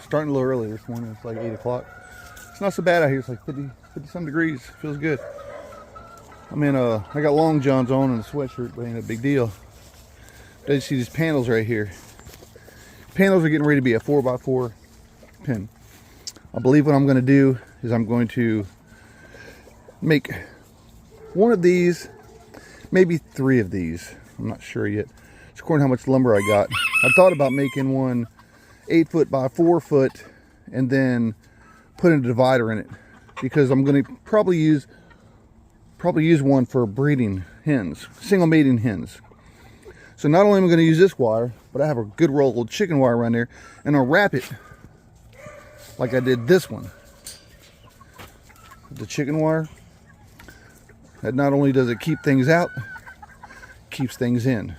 starting a little early this morning. It's like 8 o'clock. It's not so bad out here. It's like 50 some degrees. Feels good. I mean, I got long johns on and a sweatshirt, but ain't a big deal. But you see these panels right here. Panels are getting ready to be a 4x4 pin. I believe what I'm going to do is I'm going to make one of these, maybe 3 of these. I'm not sure yet. It's according to how much lumber I got. I thought about making one 8 foot by 4 foot and then putting a divider in it, because I'm going to probably use one for breeding hens, single mating hens. So not only am I going to use this wire, but I have a good roll of chicken wire around there, and I'll wrap it like I did this one. The chicken wire, that not only does it keep things out, it keeps things in.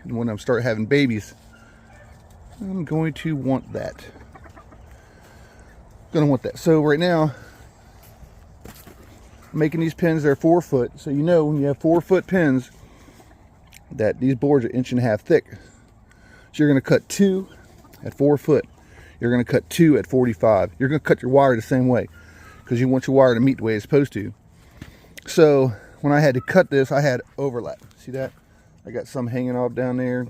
And when I start having babies, I'm going to want that. So right now, I'm making these pins, they're 4 foot. So you know when you have 4 foot pins that these boards are 1.5 inches thick. So you're going to cut 2 at 4 foot. You're going to cut 2 at 45. You're going to cut your wire the same way, because you want your wire to meet the way it's supposed to. So when I had to cut this, I had overlap. See that? I got some hanging off down there.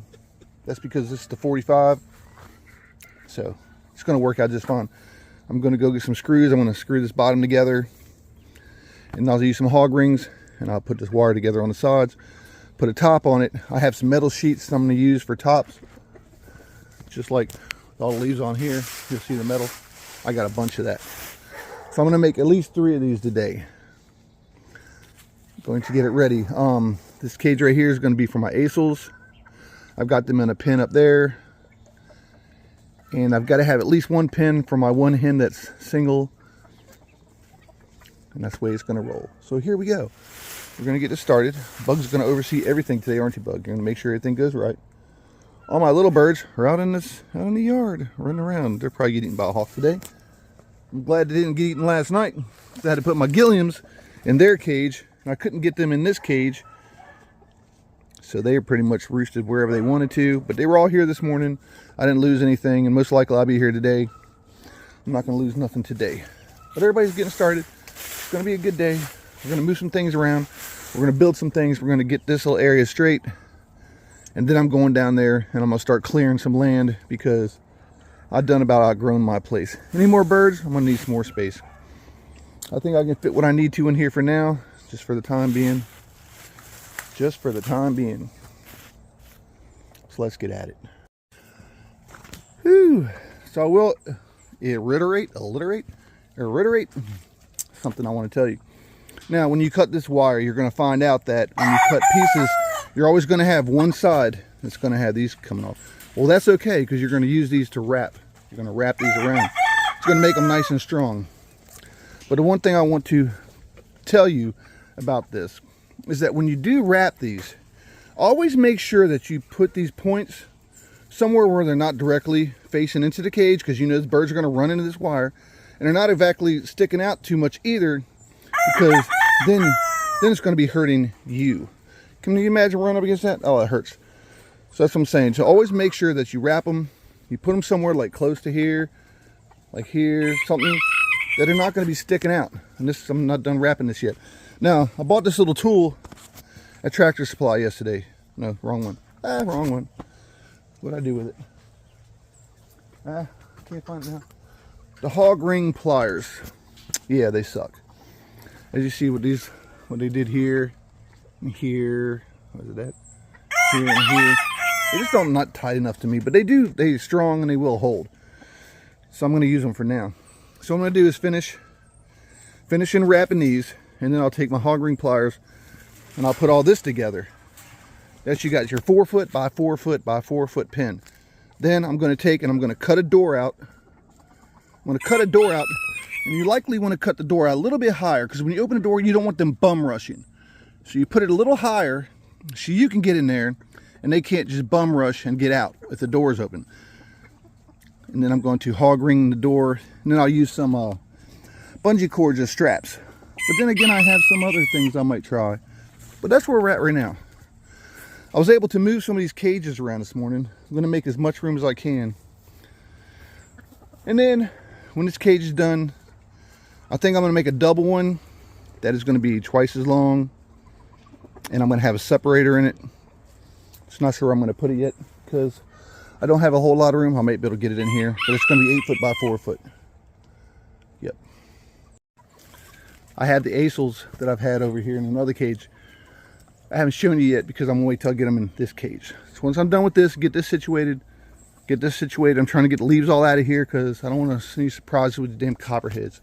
That's because this is the 45. So it's going to work out just fine. I'm going to go get some screws. I'm going to screw this bottom together, and I'll use some hog rings, and I'll put this wire together on the sides, put a top on it. I have some metal sheets that I'm going to use for tops, just like all the leaves on here. You'll see the metal. I got a bunch of that. So I'm going to make at least 3 of these today. I'm going to get it ready. This cage right here is going to be for my Asils. I've got them in a pen up there. And I've got to have at least 1 pin for my one hen that's single. And that's the way it's going to roll. So here we go. We're going to get this started. Bug's going to oversee everything today, aren't you, Bug? You're going to make sure everything goes right. All my little birds are out in the yard, running around. They're probably getting eaten by a hawk today. I'm glad they didn't get eaten last night. I had to put my Gilliams in their cage, and I couldn't get them in this cage. So they are pretty much roosted wherever they wanted to. But they were all here this morning. I didn't lose anything, and most likely I'll be here today. I'm not going to lose nothing today. But everybody's getting started. It's going to be a good day. We're going to move some things around. We're going to build some things. We're going to get this little area straight. And then I'm going down there, and I'm going to start clearing some land, because I've done about outgrown my place. Any more birds? I'm going to need some more space. I think I can fit what I need to in here for now, just for the time being. Just for the time being. So let's get at it. Whew. So I will reiterate something I want to tell you. Now, when you cut this wire, you're going to find out that when you cut pieces, you're always going to have one side that's going to have these coming off. Well, that's okay, because you're going to use these to wrap. You're going to wrap these around. It's going to make them nice and strong. But the one thing I want to tell you about this is that when you do wrap these, always make sure that you put these points somewhere where they're not directly facing into the cage, because you know the birds are going to run into this wire, and they're not exactly sticking out too much either, because then it's going to be hurting you. Can you imagine running up against that? Oh, it hurts. So that's what I'm saying. So always make sure that you wrap them, you put them somewhere like close to here, like here, something that are not going to be sticking out. And this, I'm not done wrapping this yet. Now, I bought this little tool at Tractor Supply yesterday. No, wrong one. Wrong one. What'd I do with it? Can't find it now. The hog ring pliers. Yeah, they suck. As you see what they did here, and here, what is that? Here and here. They just don't not tight enough to me, but they're strong and they will hold. So I'm going to use them for now. So what I'm going to do is finish in wrapping these, and then I'll take my hog ring pliers and I'll put all this together. That's you got your 4 foot by 4 foot by 4 foot pin. Then I'm going to take and I'm going to cut a door out. I'm going to cut a door out, and you likely want to cut the door out a little bit higher, because when you open the door, you don't want them bum rushing. So you put it a little higher so you can get in there and they can't just bum rush and get out if the door is open. And then I'm going to hog ring the door, and then I'll use some bungee cords as straps. But then again, I have some other things I might try. But that's where we're at right now. I was able to move some of these cages around this morning. I'm going to make as much room as I can. And then when this cage is done, I think I'm going to make a double one that is going to be twice as long, and I'm going to have a separator in it. Just not sure where I'm going to put it yet because I don't have a whole lot of room. I might be able to get it in here, but it's going to be 8 foot by 4 foot. Yep. I have the Asils that I've had over here in another cage. I haven't shown you yet because I'm going to wait till I get them in this cage. So once I'm done with this, get this situated. I'm trying to get the leaves all out of here because I don't want to see any surprises with the damn copperheads.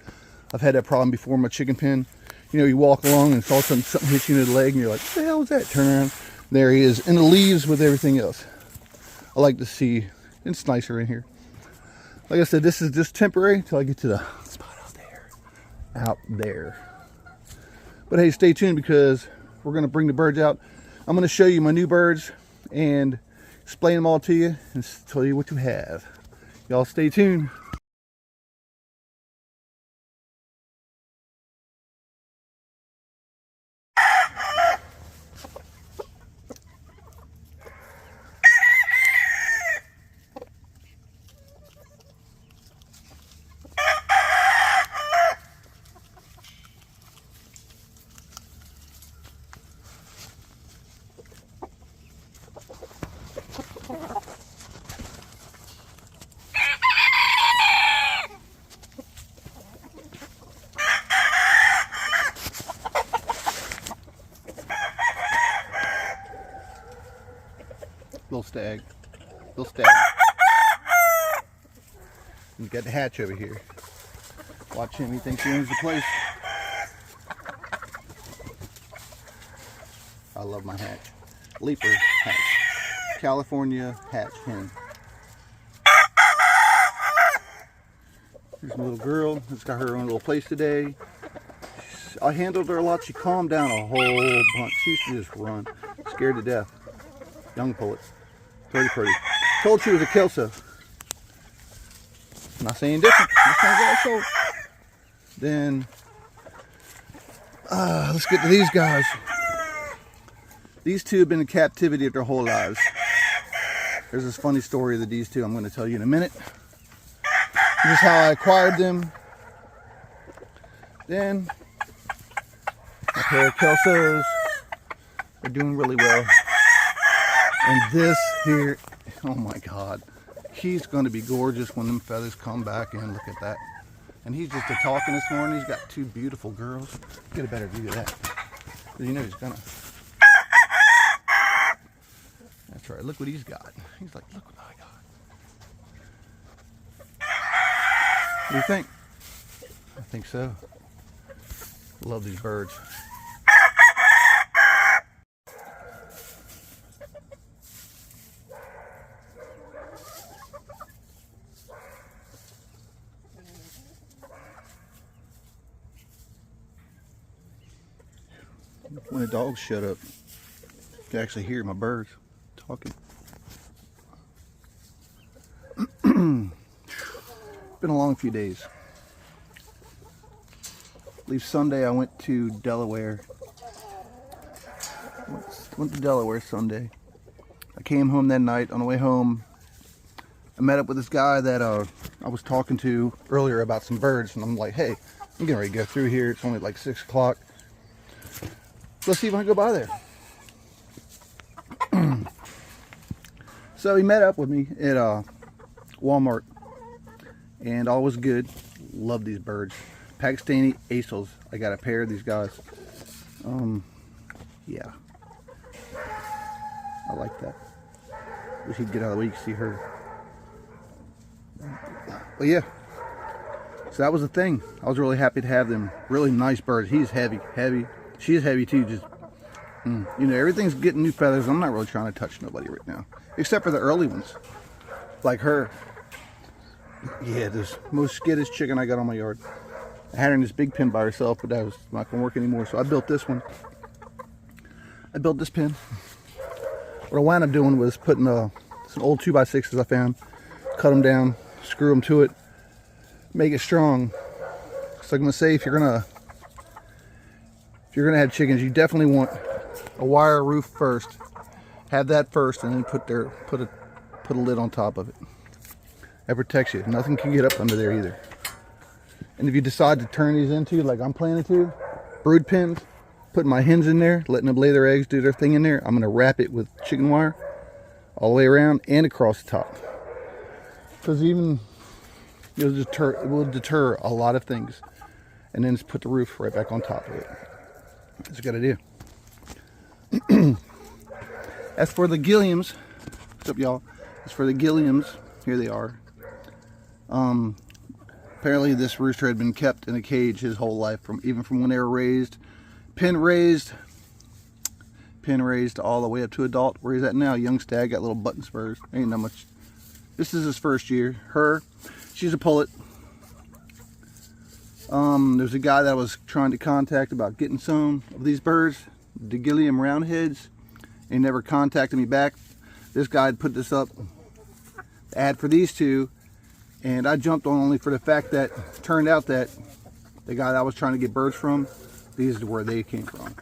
I've had that problem before in my chicken pen. You know, you walk along and all of a sudden something hits you in the leg and you're like, what the hell was that? Turn around. There he is in the leaves with everything else. I like to see, it's nicer in here. Like I said, this is just temporary until I get to the spot out there. But hey, stay tuned because we're going to bring the birds out. I'm going to show you my new birds and explain them all to you and tell you what you have. Y'all stay tuned. Little stag. You got the hatch over here. Watch him, he thinks he owns the place. I love my hatch. Leaper hatch. California hatch hen. Here's my little girl. She's got her own little place today. I handled her a lot. She calmed down a whole bunch. She used to just run. Scared to death. Young pullet. Pretty. Told she was a Kelso. Not saying different. Just kind of so. Then let's get to these guys. These two have been in captivity their whole lives. There's this funny story of these two I'm going to tell you in a minute. This is how I acquired them. Then a pair of Kelsos are doing really well. And this here, oh my God, he's going to be gorgeous when them feathers come back in. Look at that. And he's just talking this morning. He's got two beautiful girls. Get a better view of that. You know he's gonna. That's right. Look what he's got. He's like, look what I got. What do you think? I think so. Love these birds. When the dogs shut up, you can actually hear my birds talking. Been a long few days. Leave Sunday, I went to Delaware. Went to Delaware Sunday. I came home that night. On the way home, I met up with this guy that I was talking to earlier about some birds, and I'm like, hey, I'm getting ready to go through here. It's only like 6 o'clock. Let's see if I can go by there. So he met up with me at Walmart, and all was good. Love these birds. Pakistani Asils. I got a pair of these guys. Yeah. I like that. Wish he'd get out of the way. You can see her. But yeah. So that was the thing. I was really happy to have them. Really nice birds. He's heavy. She's heavy too. Just, you know, everything's getting new feathers. I'm not really trying to touch nobody right now, except for the early ones, like her. Yeah, this most skittish chicken I got on my yard. I had her in this big pen by herself, but that was not going to work anymore. So I built this one. I built this pen. What I wound up doing was putting some old 2x6s I found, cut them down, screw them to it, make it strong. So I'm going to say, if you're gonna have chickens, you definitely want a wire roof first. Have that first, and then put a lid on top of it. That protects you. Nothing can get up under there either. And if you decide to turn these into, like I'm planning to, brood pens, putting my hens in there, letting them lay their eggs, do their thing in there, I'm going to wrap it with chicken wire all the way around and across the top. Because even it will deter a lot of things. And then just put the roof right back on top of it. That's a good idea. As for the Gilliams, what's up, y'all? As for the Gilliams, here they are. Apparently this rooster had been kept in a cage his whole life, even from when they were raised, pen raised all the way up to adult. Where he's at now, young stag, got little button spurs. Ain't that much. This is his first year. She's a pullet. There's a guy that I was trying to contact about getting some of these birds, the Gilliam Roundheads. He never contacted me back. This guy had put this up, the ad for these two, and I jumped on only for the fact that it turned out that the guy that I was trying to get birds from, these are where they came from.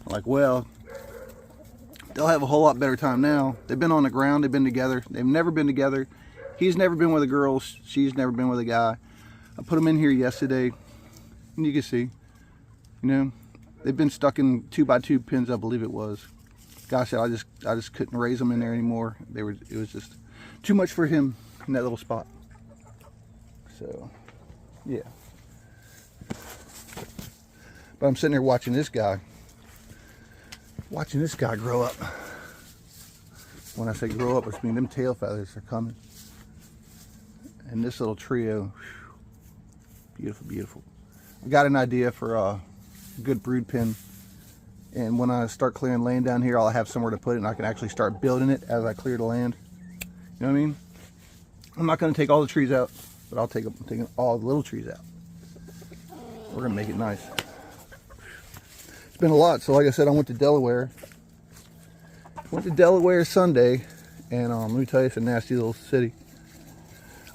I'm like, well, they'll have a whole lot better time now. They've been on the ground, they've been together. They've never been together. He's never been with a girl, she's never been with a guy. I put them in here yesterday, and you can see, you know, they've been stuck in 2x2 pins, I believe it was. Gosh, I just couldn't raise them in there anymore. It was just too much for him in that little spot. So, yeah. But I'm sitting there watching this guy grow up. When I say grow up, I mean them tail feathers are coming. And this little trio, whew, beautiful, beautiful. I got an idea for a good brood pen, and when I start clearing land down here, I'll have somewhere to put it, and I can actually start building it as I clear the land. You know what I mean? I'm not going to take all the trees out, but I'm taking all the little trees out. We're going to make it nice. It's been a lot. So like I said, I went to Delaware. Sunday, and let me tell you, it's a nasty little city.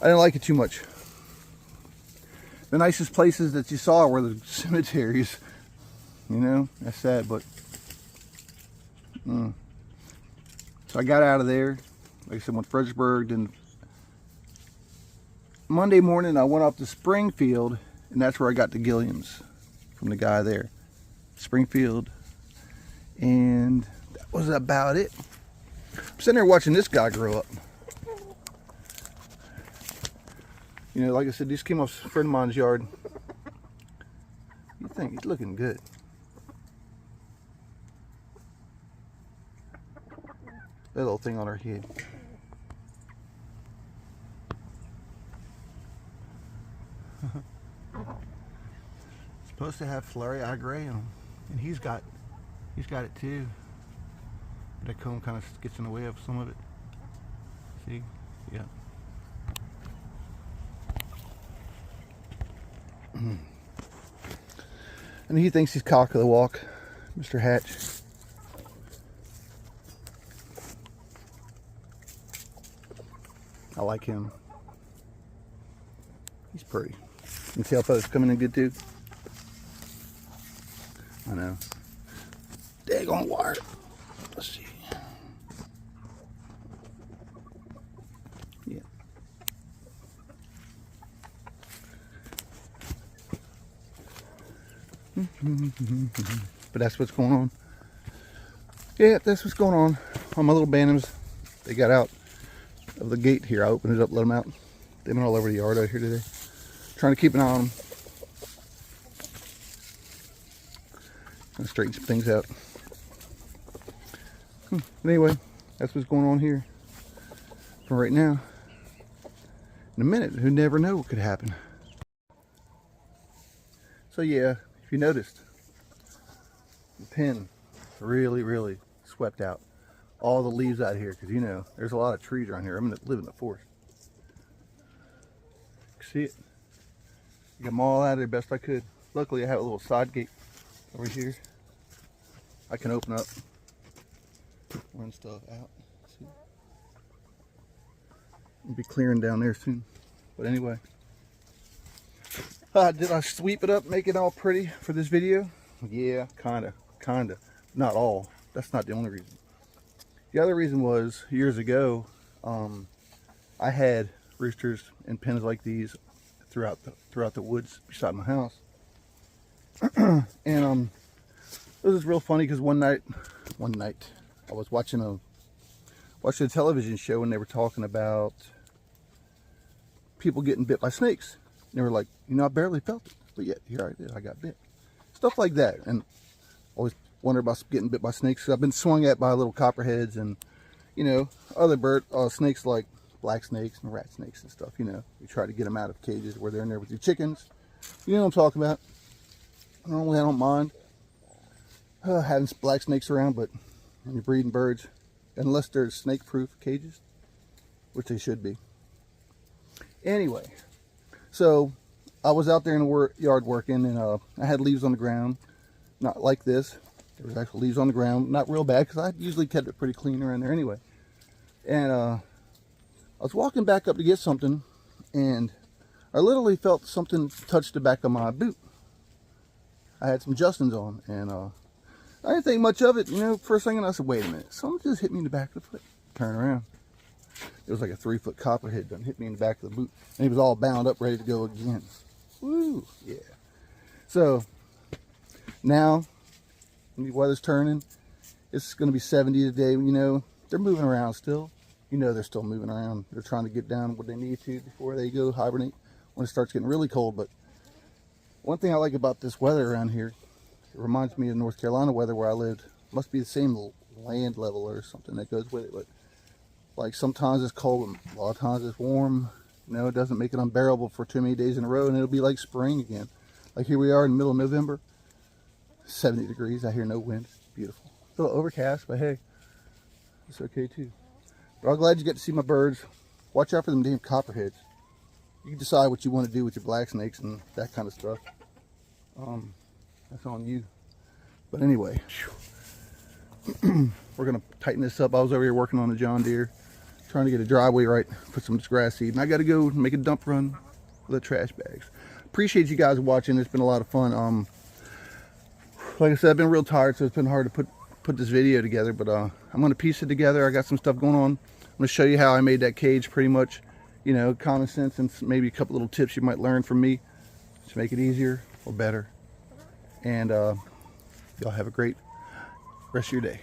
I didn't like it too much. The nicest places that you saw were the cemeteries. You know, that's sad, but so I got out of there. Like I said, went to Fredericksburg. Then Monday morning I went up to Springfield, and that's where I got the Gilliams from the guy there. Springfield, and that was about it. I'm sitting there watching this guy grow up. You know, like I said, these came off a friend of mine's yard. You think he's looking good. That little thing on her head. Supposed to have flurry eye gray on him, and he's got it too. But that comb kind of gets in the way of some of it. See? Yeah. And he thinks he's cock of the walk, Mr. Hatch. I like him. He's pretty. And tail feathers coming in good too. I know. Daggone wire. Let's see. Yeah. But that's what's going on. Yeah, that's what's going on my little bantams. They got out of the gate here. I opened it up, let them out. They've been all over the yard out here today. Trying to keep an eye on them. Gonna straighten some things out. Anyway, that's what's going on here for right now. In a minute, who never know what could happen. So yeah, if you noticed, the pen really swept out all the leaves out here, because you know there's a lot of trees around here. I'm gonna live in the forest. See it? Get them all out of there best I could. Luckily I have a little side gate over here. I can open up, run stuff out. See? I'll be clearing down there soon. But anyway, did I sweep it up, make it all pretty for this video? Yeah, kinda. Not all. That's not the only reason. The other reason was, years ago, I had roosters in pens like these throughout the woods beside my house. And it was real funny because one night I was watching a television show and they were talking about people getting bit by snakes. And they were like, you know, I barely felt it, but yet here I did. I got bit. Stuff like that. And always wonder about getting bit by snakes. I've been swung at by little copperheads and, you know, other snakes like black snakes and rat snakes and stuff. You know, you try to get them out of cages where they're in there with your chickens. You know what I'm talking about. Normally I don't mind having black snakes around, but when you're breeding birds, unless they're snake-proof cages, which they should be. Anyway, so I was out there in the yard working, and I had leaves on the ground, not like this. There was actual leaves on the ground, not real bad, because I usually kept it pretty clean around there anyway. And I was walking back up to get something, and I literally felt something touch the back of my boot. I had some Justins on, and I didn't think much of it. You know, first thing, and I said, wait a minute, something just hit me in the back of the foot. Turn around. It was like a 3-foot copperhead done hit me in the back of the boot. And he was all bound up, ready to go again. Woo, yeah. So, now, the weather's turning. It's going to be 70 today. You know, they're moving around still. You know they're still moving around. They're trying to get down what they need to before they go hibernate when it starts getting really cold. But one thing I like about this weather around here, it reminds me of North Carolina weather where I lived. Must be the same land level or something that goes with it. But like sometimes it's cold and a lot of times it's warm. You know, it doesn't make it unbearable for too many days in a row, and it'll be like spring again. Like here we are in the middle of November, 70 degrees. I hear no wind. Beautiful. A little overcast, but hey, it's okay too. But I'm glad you get to see my birds. Watch out for them damn copperheads. You can decide what you want to do with your black snakes and that kind of stuff. That's on you. But anyway, we're gonna tighten this up. I was over here working on the John Deere, trying to get a driveway right, put some grass seed, and I got to go make a dump run for the trash bags. Appreciate you guys watching. It's been a lot of fun. Like I said, I've been real tired, so it's been hard to put this video together. But I'm gonna piece it together. I got some stuff going on. I'm gonna show you how I made that cage, pretty much. You know, common sense and maybe a couple little tips you might learn from me to make it easier or better. And y'all have a great rest of your day.